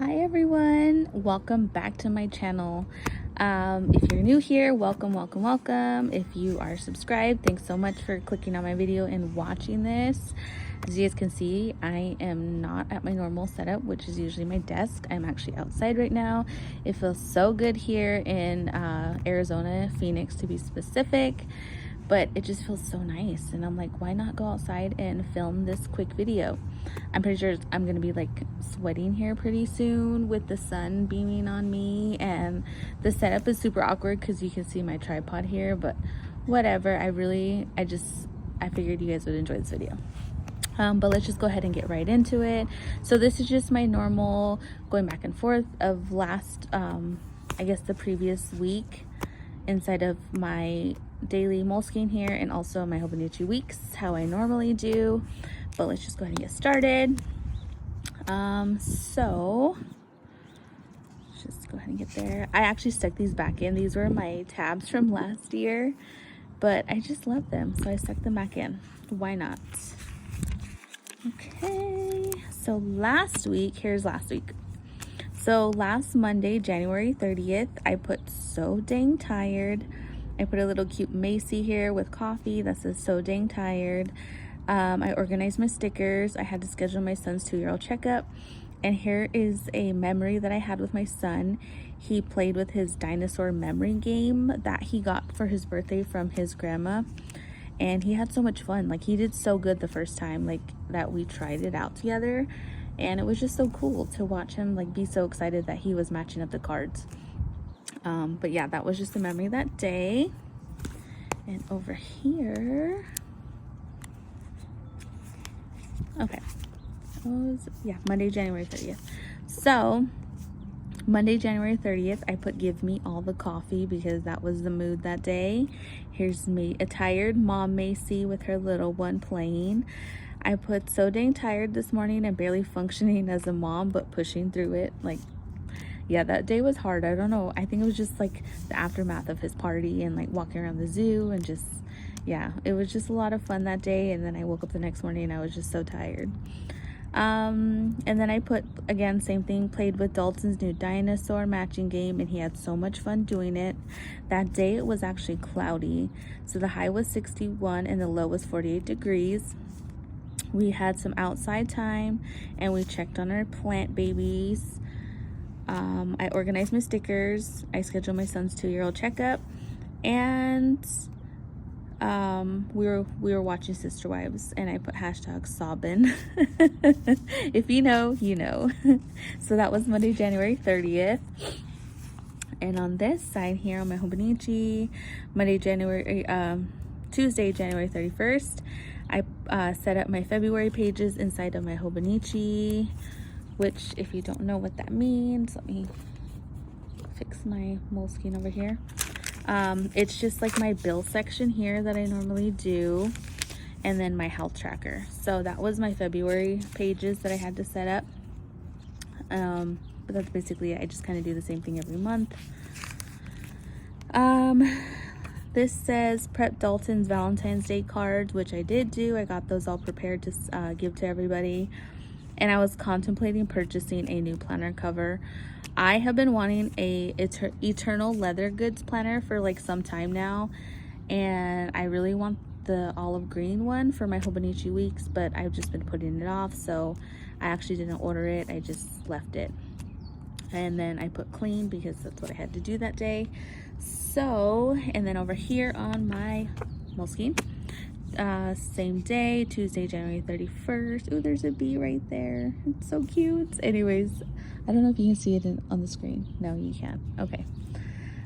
Hi everyone, welcome back to my channel. If you're new here, welcome. If you are subscribed, thanks so much for clicking on my video and watching this. As you guys can see, I am not at my normal setup, which is usually my desk. I'm actually outside right now. It feels so good here in Arizona, Phoenix to be specific, but it just feels so nice, and I'm like, why not go outside and film this quick video? I'm pretty sure I'm gonna be like sweating here pretty soon with the sun beaming on me, and the setup is super awkward because you can see my tripod here, but whatever. I figured you guys would enjoy this video. But let's just go ahead and get right into it. So this is just my normal going back and forth of last I guess the previous week inside of my daily Moleskine here, and also my Hobonichi weeks, how I normally do. But let's just go ahead and get started. So let's just go ahead and get there. I actually stuck these back in. These were my tabs from last year, but I just love them, so I stuck them back in. Why not? Okay, so here's last week. So last Monday, January 30th, I put so dang tired. I put a little cute Macy here with coffee that says so dang tired. I organized my stickers. I had to schedule my son's 2-year-old checkup. And here is a memory that I had with my son. He played with his dinosaur memory game that he got for his birthday from his grandma. And he had so much fun. Like, he did so good the first time, like, that we tried it out together. And it was just so cool to watch him, like, be so excited that he was matching up the cards. But yeah, that was just a memory that day. And over here, okay, Monday, January 30th. So Monday, January 30th, I put give me all the coffee because that was the mood that day. Here's me, a tired mom Macy with her little one playing. I put so dang tired this morning and barely functioning as a mom, but pushing through it. Like, yeah, that day was hard. I don't know. I think it was just like the aftermath of his party and like walking around the zoo and just, yeah, it was just a lot of fun that day. And then I woke up the next morning and I was just so tired. And then I put, again, same thing, played with Dalton's new dinosaur matching game, and he had so much fun doing it. That day it was actually cloudy, so the high was 61 and the low was 48 degrees. We had some outside time and we checked on our plant babies. I organized my stickers. I scheduled my son's 2-year-old checkup, and we were watching Sister Wives, and I put hashtag sobbin. If you know, you know. So that was Monday, January 30th. And on this side here on my Hobonichi, Tuesday, January 31st, I set up my February pages inside of my Hobonichi, which, if you don't know what that means, let me fix my Moleskine over here. It's just like my bill section here that I normally do, and then my health tracker. So that was my February pages that I had to set up. But that's basically it. I just kind of do the same thing every month. This says prep Dalton's Valentine's Day cards, which I did do. I got those all prepared to give to everybody. And I was contemplating purchasing a new planner cover. I have been wanting a Eternal Leather Goods planner for like some time now, and I really want the olive green one for my Hobonichi weeks, but I've just been putting it off, so I actually didn't order it. I just left it. And then I put clean because that's what I had to do that day. So, and then over here on my Moleskine, same day, Tuesday, January 31st. Ooh, there's a bee right there. It's so cute. Anyways, I don't know if you can see it on the screen. No, you can't. Okay.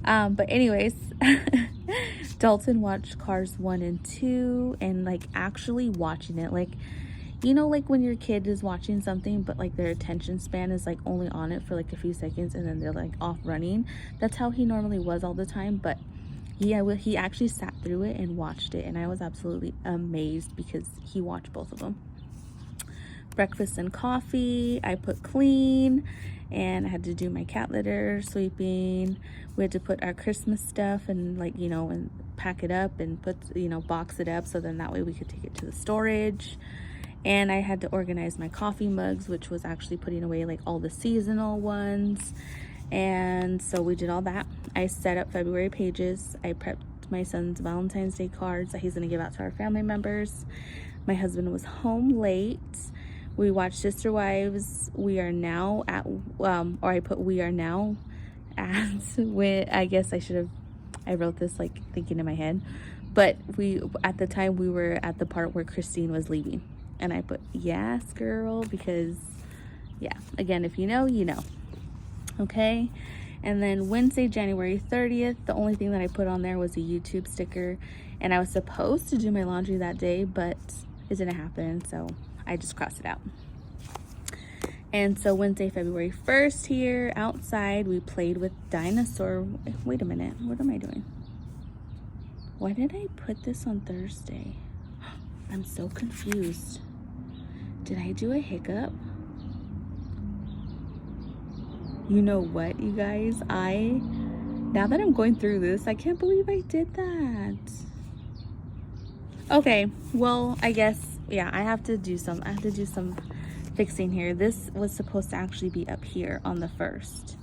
But anyways, Dalton watched Cars 1 and 2, and like actually watching it, like, you know, like when your kid is watching something but like their attention span is like only on it for like a few seconds and then they're like off running. That's how he normally was all the time, but he actually sat through it and watched it, and I was absolutely amazed because he watched both of them. Breakfast and coffee, I put clean, and I had to do my cat litter, sweeping. We had to put our Christmas stuff and, like, you know, and pack it up and put, you know, box it up so then that way we could take it to the storage. And I had to organize my coffee mugs, which was actually putting away like all the seasonal ones. And so we did all that. I set up February pages. I prepped my son's Valentine's Day cards that he's going to give out to our family members. My husband was home late. We watched Sister Wives. We are now at, or I put we are now at, when, I guess I wrote this like thinking in my head. But at the time, we were at the part where Christine was leaving. And I put, yes, girl, because, yeah, again, if you know, you know. Okay. And then Wednesday, January 30th, the only thing that I put on there was a YouTube sticker. And I was supposed to do my laundry that day, but it didn't happen. So I just crossed it out. And so Wednesday, February 1st here, outside, we played with dinosaur. Wait a minute. What am I doing? Why did I put this on Thursday? I'm so confused. Did I do a hiccup? You know what, you guys? Now that I'm going through this, I can't believe I did that. Okay, well, I guess, yeah, I have to do some fixing here. This was supposed to actually be up here on the 1st.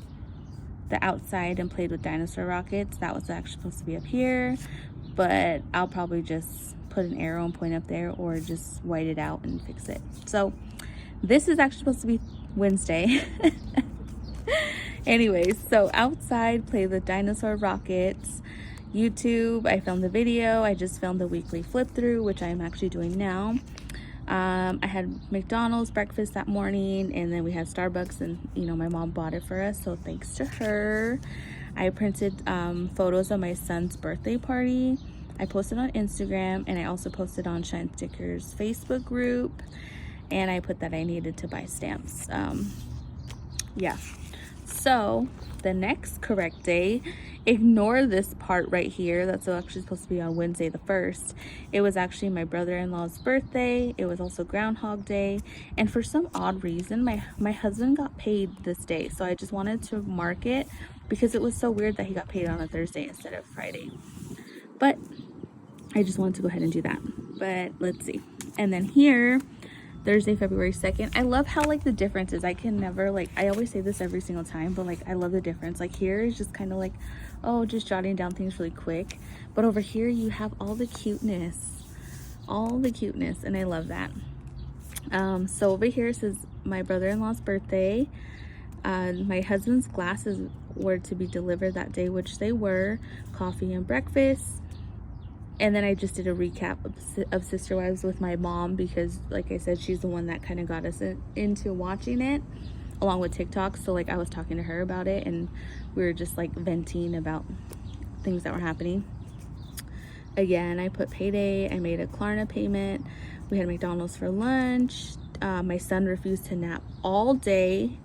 The outside and played with dinosaur rockets. That was actually supposed to be up here, but I'll probably just put an arrow and point up there, or just white it out and fix it. So this is actually supposed to be Wednesday. Anyways, so outside, play the dinosaur rockets. YouTube, I filmed the video. I just filmed the weekly flip through, which I'm actually doing now. I had McDonald's breakfast that morning, and then we had Starbucks, and you know, my mom bought it for us, so thanks to her. I printed photos of my son's birthday party. I posted on Instagram, and I also posted on Shine Stickers Facebook group, and I put that I needed to buy stamps. Yeah. So the next correct day, ignore this part right here. That's actually supposed to be on Wednesday the 1st. It was actually my brother-in-law's birthday. It was also Groundhog Day. And for some odd reason, my husband got paid this day. So I just wanted to mark it because it was so weird that he got paid on a Thursday instead of Friday. But I just wanted to go ahead and do that. But let's see. And then here, Thursday, February 2nd. I love how like the difference is. I can never, like, I always say this every single time, but like I love the difference. Like here is just kind of like, oh, just jotting down things really quick. But over here you have all the cuteness, and I love that. So over here it says my brother-in-law's birthday. My husband's glasses were to be delivered that day, which they were. Coffee and breakfast. And then I just did a recap of Sister Wives with my mom, because like I said, she's the one that kind of got us into watching it, along with TikTok. So like I was talking to her about it, and we were just like venting about things that were happening. Again, I put payday. I made a Klarna payment. We had McDonald's for lunch. My son refused to nap all day,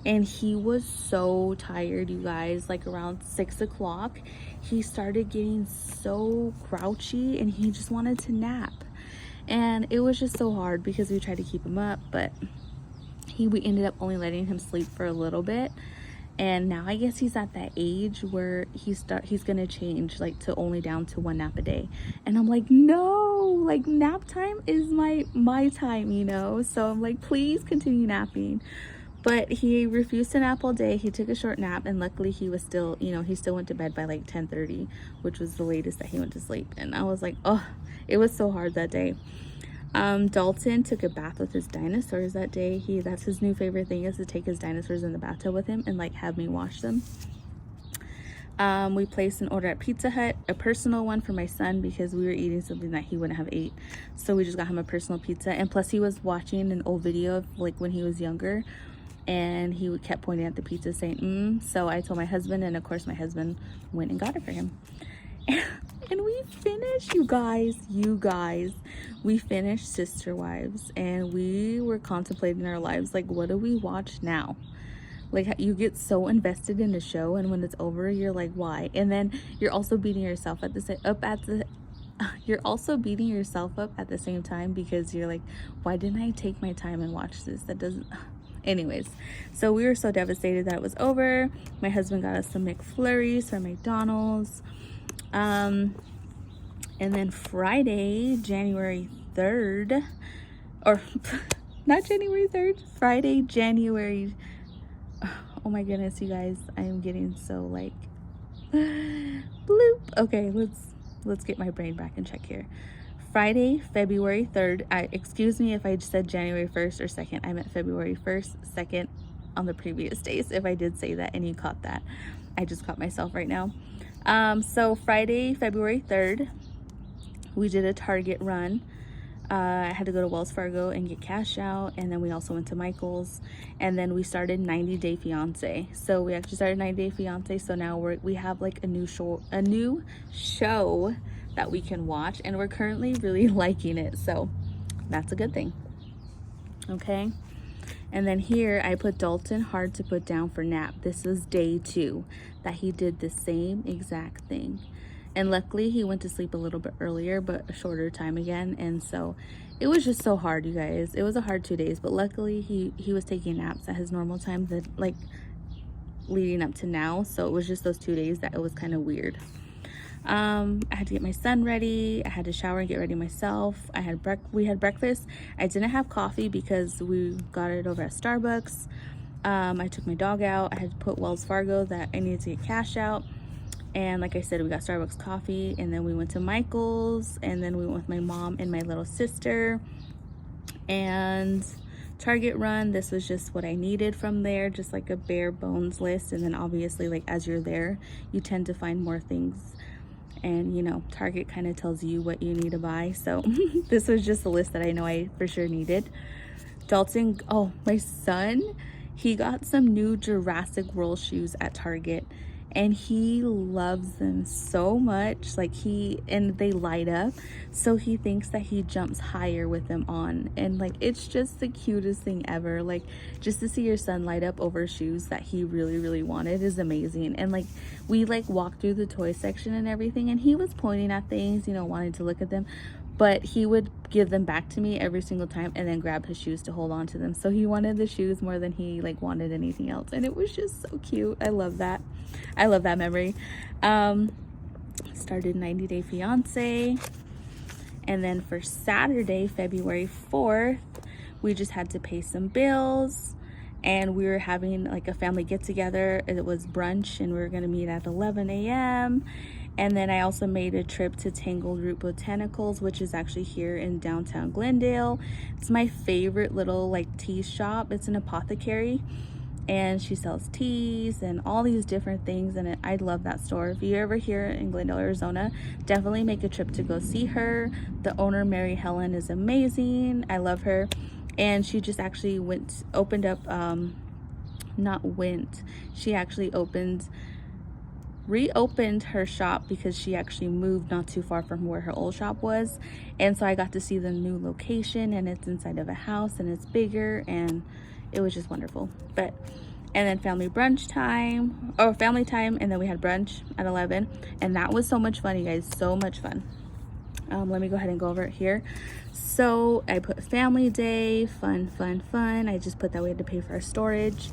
and he was so tired, you guys. Like around 6 o'clock, he started getting so grouchy and he just wanted to nap. And it was just so hard because we tried to keep him up, but we ended up only letting him sleep for a little bit. And now I guess he's at that age where he's gonna change like to only down to 1 nap a day. And I'm like, no, like nap time is my time, you know? So I'm like, please continue napping. But he refused to nap all day. He took a short nap, and luckily he was still, you know, he still went to bed by like 10:30, which was the latest that he went to sleep. And I was like, oh, it was so hard that day. Dalton took a bath with his dinosaurs that day. That's his new favorite thing, is to take his dinosaurs in the bathtub with him and like have me wash them. We placed an order at Pizza Hut, a personal one for my son, because we were eating something that he wouldn't have ate. So we just got him a personal pizza. And plus he was watching an old video of like when he was younger, and he kept pointing at the pizza saying, So I told my husband, and of course my husband went and got it for him. And we finished, you guys, we finished Sister Wives, and we were contemplating our lives. Like, what do we watch now? Like, you get so invested in the show, and when it's over, you're like, why? And then you're also beating yourself you're also beating yourself up at the same time, because you're like, why didn't I take my time and watch this? That doesn't... Anyways, so we were so devastated that it was over. My husband got us some McFlurries from McDonald's. And then Friday, January 3rd, or not January 3rd, Friday, January. Oh my goodness, you guys, I am getting so like bloop. Okay, let's get my brain back in check here. Friday, February 3rd. Excuse me if I said January 1st or 2nd. I meant February 1st, 2nd on the previous days. If I did say that and you caught that, I just caught myself right now. So Friday, February 3rd, we did a Target run. I had to go to Wells Fargo and get cash out, and then we also went to Michael's, and then we started 90 Day Fiance. So we actually started 90 Day Fiance, so now we have like a new show that we can watch, and we're currently really liking it, so that's a good thing. Okay, and then here I put Dalton hard to put down for nap. This is day 2 that he did the same exact thing. And luckily he went to sleep a little bit earlier, but a shorter time again. And so it was just so hard, you guys. It was a hard 2 days, but luckily he was taking naps at his normal time, that like leading up to now. So it was just those 2 days that it was kind of weird. I had to get my son ready. I had to shower and get ready myself. We had breakfast. I didn't have coffee because we got it over at Starbucks. I took my dog out. I had to put Wells Fargo that I needed to get cash out. And like I said, we got Starbucks coffee, and then we went to Michael's, and then we went with my mom and my little sister. And Target run, this was just what I needed from there, just like a bare bones list. And then obviously, like as you're there, you tend to find more things, and you know, Target kind of tells you what you need to buy. So this was just a list that I know I for sure needed. Dalton, oh, my son, he got some new Jurassic World shoes at Target, and he loves them so much. Like and they light up, so he thinks that he jumps higher with them on, and like it's just the cutest thing ever. Like just to see your son light up over shoes that he really wanted is amazing. And like we like walked through the toy section and everything, and he was pointing at things, you know, wanting to look at them, but he would give them back to me every single time and then grab his shoes to hold on to them. So he wanted the shoes more than he like wanted anything else, and it was just so cute. I love that. I love that memory. Started 90 Day Fiance, and then for Saturday, February 4th, we just had to pay some bills, and we were having like a family get together. It was brunch, and we were gonna meet at 11 a.m. And then I also made a trip to Tangled Root Botanicals, which is actually here in downtown Glendale. It's my favorite little like tea shop. It's an apothecary, and she sells teas and all these different things, and I love that store. If you're ever here in Glendale, Arizona, definitely make a trip to go see her. The owner, Mary Helen, is amazing. I love her. And she just actually reopened her shop because she actually moved not too far from where her old shop was. And so I got to see the new location, and it's inside of a house, and it's bigger, and it was just wonderful. And then family time, and then we had brunch at 11, and that was so much fun, you guys. So much fun. Let me go ahead and go over it here. So I put family day, fun. I just put that we had to pay for our storage.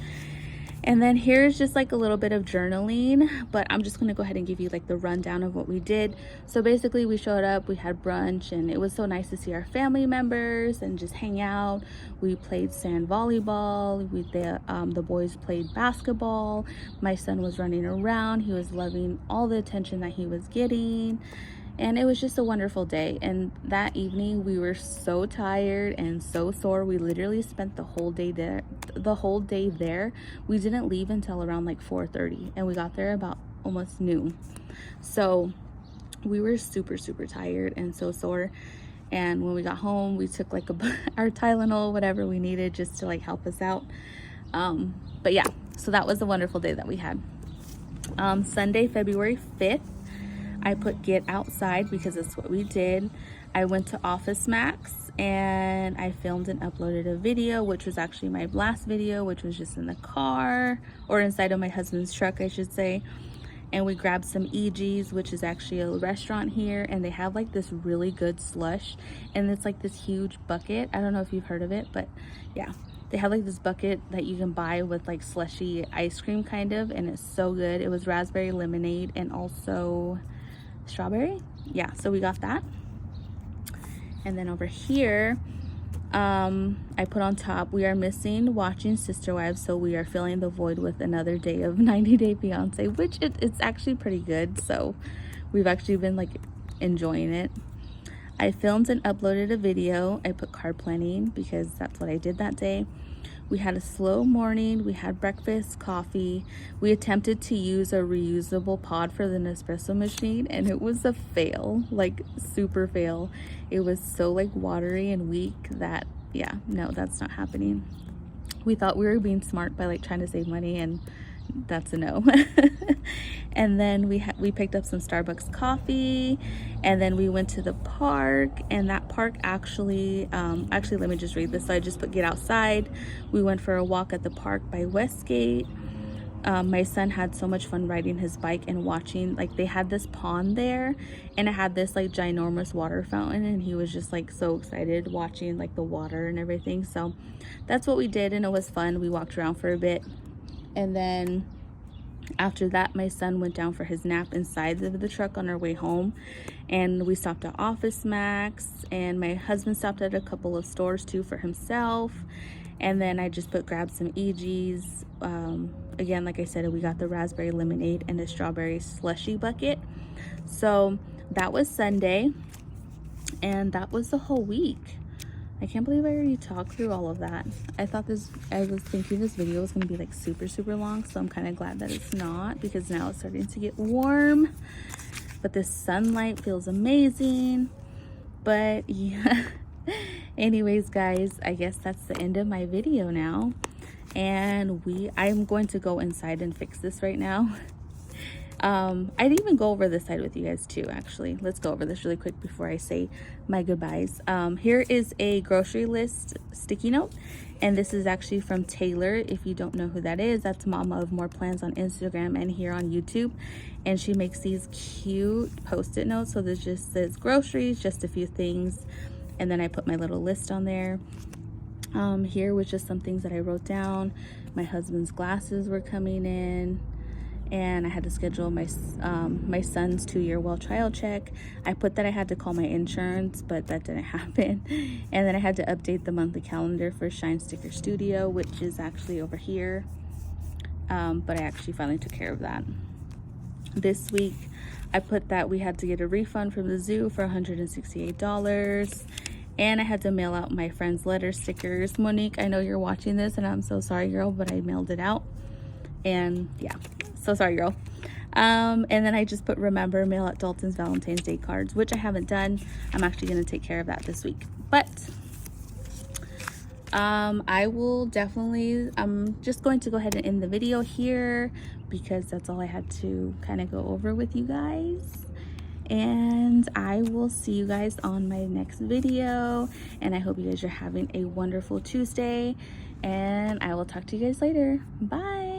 And then here's just like a little bit of journaling, but I'm just gonna go ahead and give you like the rundown of what we did. So basically we showed up, we had brunch, and it was so nice to see our family members and just hang out. We played sand volleyball. The boys played basketball. My son was running around. He was loving all the attention that he was getting. And it was just a wonderful day. And that evening we were so tired and so sore. We literally spent the whole day there. We didn't leave until around like 4:30, and we got there about almost noon. So we were super tired and so sore. And when we got home, we took like our Tylenol, whatever we needed, just to like help us out. But yeah, so that was a wonderful day that we had. Sunday, February 5th, I put get outside because that's what we did. I went to Office Max, and I filmed and uploaded a video, which was actually my last video, which was just in the car, or inside of my husband's truck, I should say. And we grabbed some EG's, which is actually a restaurant here, and they have like this really good slush, and it's like this huge bucket. I don't know if you've heard of it, but yeah, they have like this bucket that you can buy with like slushy ice cream kind of, and it's so good. It was raspberry lemonade and also strawberry. Yeah, so we got that. And then over here, I put on top, we are missing watching Sister Wives, so we are filling the void with another day of 90 Day Fiance, which it's actually pretty good. So we've actually been like enjoying it. I filmed and uploaded a video. I put card planning because that's what I did that day. We had a slow morning. We had breakfast, coffee. We attempted to use a reusable pod for the Nespresso machine, and it was a fail, like super fail. It was so like watery and weak that, yeah, no, that's not happening. We thought we were being smart by like trying to save money, and that's a no. And then we picked up some Starbucks coffee, and then we went to the park. And that park actually let me just read this. So I just put get outside. We went for a walk at the park by Westgate. My son had so much fun riding his bike and watching, like they had this pond there, and it had this like ginormous water fountain, and he was just like so excited watching like the water and everything. So that's what we did, and it was fun. We walked around for a bit, and then after that, my son went down for his nap inside of the truck on our way home, and we stopped at Office Max, and my husband stopped at a couple of stores too for himself. And then I just grabbed some EGs. Again, like I said, we got the raspberry lemonade and the strawberry slushy bucket. So that was Sunday, and that was the whole week. I can't believe I already talked through all of that. I was thinking this video was gonna be like super long, so I'm kind of glad that it's not, because now it's starting to get warm, but this sunlight feels amazing. But yeah. Anyways, guys, I guess that's the end of my video now, and I'm going to go inside and fix this right now. I didn't even go over this side with you guys too, actually. Let's go over this really quick before I say my goodbyes. Here is a grocery list sticky note, and this is actually from Taylor. If you don't know who that is, that's Mama of More Plans on Instagram and here on YouTube, and she makes these cute post-it notes. So this just says groceries, just a few things, and then I put my little list on there. Here was just some things that I wrote down. My husband's glasses were coming in, and I had to schedule my son's 2-year well child check. I put that I had to call my insurance, but that didn't happen. And then I had to update the monthly calendar for Shine Sticker Studio, which is actually over here. But I actually finally took care of that. This week, I put that we had to get a refund from the zoo for $168. And I had to mail out my friend's letter stickers. Monique, I know you're watching this, and I'm so sorry, girl, but I mailed it out. And yeah, so sorry, girl. And then I just put remember, mail out Dalton's Valentine's Day cards, which I haven't done. I'm actually going to take care of that this week. But I will definitely, I'm just going to go ahead and end the video here, because that's all I had to kind of go over with you guys. And I will see you guys on my next video, and I hope you guys are having a wonderful Tuesday, and I will talk to you guys later. Bye.